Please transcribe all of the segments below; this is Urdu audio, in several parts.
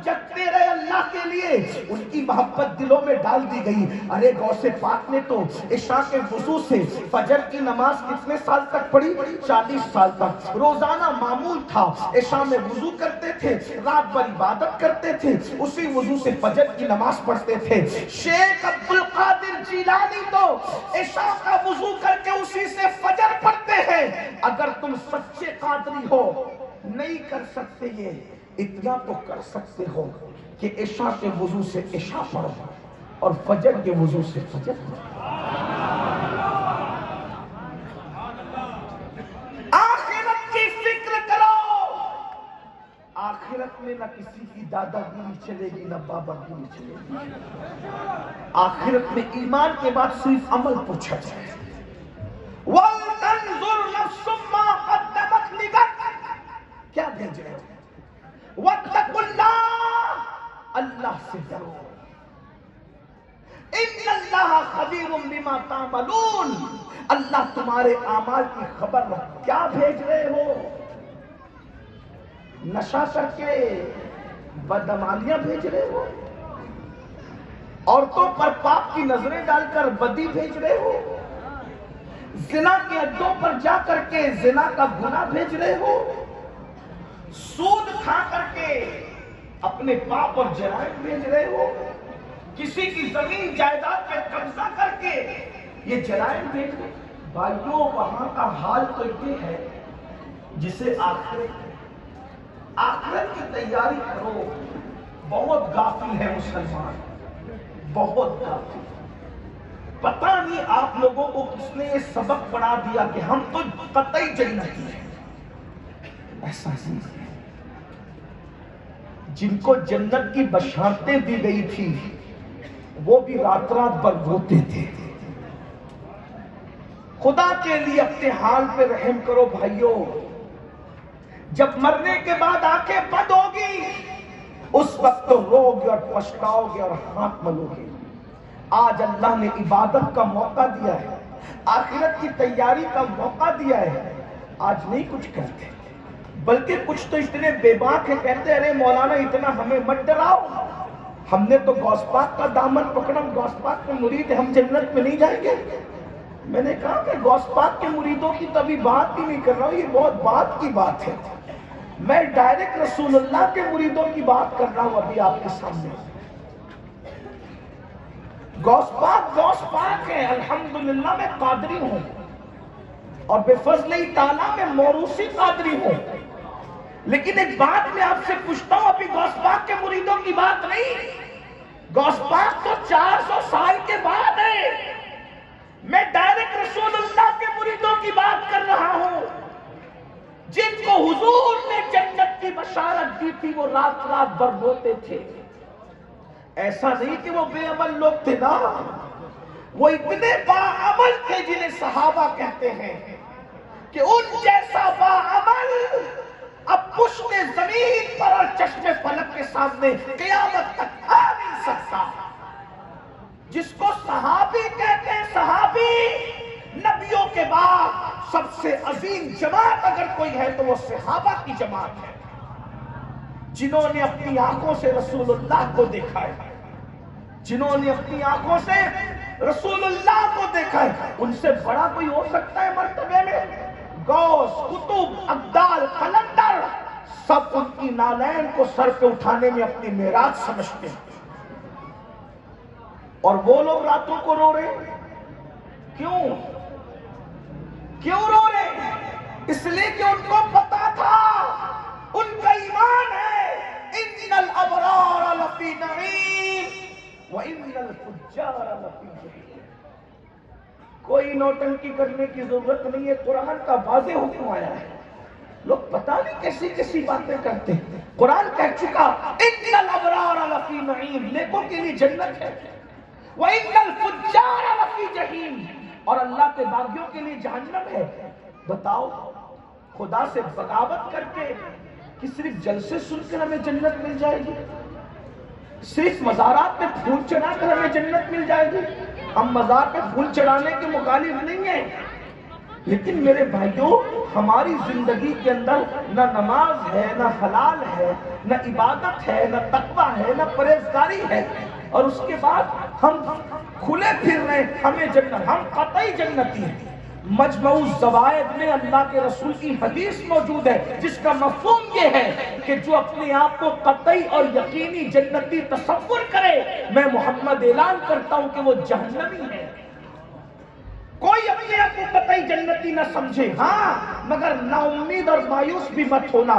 جگتے رہے اللہ کے لیے، ان کی محبت دلوں میں ڈال دی گئی۔ ارے غوث پاک نے تو عشاء کے وضو سے فجر کی نماز کتنے سال تک پڑھی؟ 40 سال تک۔ روزانہ معمول تھا، عشاء میں وضو کرتے تھے، رات بھر عبادت کرتے تھے، اسی وضو سے فجر کی نماز پڑھتے تھے۔ شیخ عبد القادر جیلانی تو عشاء کا وضو کر کے اسی سے فجر پڑھتے ہیں۔ اگر تم سچے قادری ہو نہیں کر سکتے یہ، اتنا تو کر سکتے ہو کہ عشاء کے وضو سے عشاء پڑھو اور فجر کے وضو سے فجر پڑھو۔ آخرت کی فکر کرو، آخرت میں نہ کسی کی دادا گیری چلے گی، نہ بابا گیری چلے گی۔ آخرت میں ایمان کے بعد صرف عمل پوچھا جائے۔ وَلْتَنْظُرْ نَفْسٌ مَّا قَدَّمَتْ لِغَدٍ، کیا بھیجے؟ وَاتَّقُوا اللَّهَ، اللہ سے ڈرو۔ إِنَّ اللَّهَ خَبِيرٌ بِمَا تَعْمَلُونَ، اللہ تمہارے اعمال کی خبر رکھ۔ کیا بھیج رہے ہو؟ نشہ کر کے بدعمالیاں بھیج رہے ہو؟ عورتوں پر پاپ کی نظریں ڈال کر بدی بھیج رہے ہو؟ زنا کے اڈوں پر جا کر کے زنا کا گناہ بھیج رہے ہو؟ سود کھا کر کے اپنے پاپ اور جرائم بھیج رہے ہو؟ کسی کی زمین جائیداد پہ قبضہ کر کے یہ جرائم بھیج رہے ہو؟ بھائیوں، وہاں کا حال تو یہ ہے جسے آخرت کی تیاری کرو۔ بہت غافل ہے مسلمان، بہت غافل۔ پتہ نہیں آپ لوگوں کو کس نے یہ سبق پڑھا دیا کہ ہم تو قطعی جنتی ہیں۔ ایسا نہیں ہے۔ جن کو جنت کی بشارتیں دی گئی تھی وہ بھی رات رات بھر روتے تھے۔ خدا کے لیے اپنے حال پہ رحم کرو بھائیوں۔ جب مرنے کے بعد آنکھیں بند ہوگی اس وقت تو رو گے اور پچھتاؤ گے اور ہاتھ ملو گے۔ آج اللہ نے عبادت کا موقع دیا ہے، آخرت کی تیاری کا موقع دیا ہے، آج نہیں کچھ کرتے، بلکہ کچھ تو اتنے بے باک ہیں، کہتے ہیں ارے مولانا اتنا ہمیں مت ڈراؤ، ہم نے تو غوث پاک کا دامن پکڑا، غوث پاک کے مرید ہم جنت میں نہیں جائیں گے۔ میں نے کہا کہ غوث پاک کے مریدوں کی تو ابھی بات ہی نہیں کر رہا ہوں، یہ بہت بات کی بات ہے، میں ڈائریکٹ رسول اللہ کے مریدوں کی بات کر رہا ہوں ابھی آپ کے سامنے۔ غوث پاک ہے، الحمدللہ میں قادری ہوں اور بے فضل تعالیٰ میں موروثی قادری ہوں، لیکن ایک بات میں آپ سے پوچھتا ہوں، ابھی غوث پاک کے مریدوں کی بات نہیں، غوث پاک تو 400 سال کے بعد ہے، میں ڈائریکٹ رسول اللہ کے مریدوں کی بات کر رہا ہوں، جن کو حضور نے جنت کی بشارت دی تھی وہ رات رات بھر روتے تھے۔ ایسا نہیں کہ وہ بے عمل لوگ تھے نا، وہ اتنے باعمل تھے جنہیں صحابہ کہتے ہیں کہ ان جیسا باعمل اب پشت زمین پر اور چشم فلک کے سامنے قیامت تک آ نہیں سکتا۔ جس کو صحابی کہتے ہیں، صحابی نبیوں کے بعد سب سے عظیم جماعت اگر کوئی ہے تو وہ صحابہ کی جماعت ہے، جنہوں نے اپنی آنکھوں سے رسول اللہ کو دیکھا ہے، جنہوں نے اپنی آنکھوں سے رسول اللہ کو دیکھا ہے۔ ان سے بڑا کوئی ہو سکتا ہے مرتبے میں؟ غوث، قطب، ابدال، قلندر سب ان کی نالین کو سر پہ اٹھانے میں اپنی معراج سمجھتے ہیں، اور وہ لوگ راتوں کو رو رہے ہیں۔ کیوں رو رہے ہیں؟ اس لیے کہ ان کو پتا تھا، ان کا ایمان ہے، ان الابرار لفی نعیم وان الفجار لفی جحیم۔ کوئی نوٹنکی کرنے کی ضرورت نہیں ہے، قرآن کا واضح حکم آیا ہے۔ لوگ پتہ نہیں کیسی کیسی باتیں کرتے ہیں، قرآن کہہ چکا ان الابرار لفی نعیم، نیکوں کے لیے جنت ہے، وان الفجار لفی جحیم، اور اللہ کے باغیوں کے لیے جہنم ہے۔ بتاؤ، خدا سے بغاوت کر کے کہ صرف جلسے سن کر ہمیں جنت مل جائے گی، صرف مزارات پہ پھول چڑھا کر ہمیں جنت مل جائے گی؟ ہم مزار پہ پھول چڑھانے کے مخالف نہیں ہیں، لیکن میرے بھائیوں ہماری زندگی کے اندر نہ نماز ہے، نہ حلال ہے، نہ عبادت ہے، نہ تقویٰ ہے، نہ پرہیزگاری ہے، اور اس کے بعد ہم کھلے پھر رہے ہمیں جنت، ہم قطعی جنتی ہیں۔ مجمع الزوائد میں اللہ کے رسول کی حدیث موجود ہے جس کا مفہوم یہ ہے کہ جو اپنے آپ کو قطعی اور یقینی جنتی تصور کرے، میں محمد اعلان کرتا ہوں کہ وہ جہنمی ہے۔ کوئی اپنے آپ کو قطعی جنتی نہ سمجھے، ہاں مگر نا امید اور مایوس بھی مت ہونا،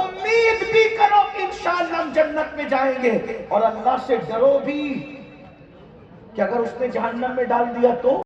امید بھی کرو کہ انشاءاللہ ہم جنت میں جائیں گے، اور اللہ سے ڈرو بھی کہ اگر اس نے جہنم میں ڈال دیا تو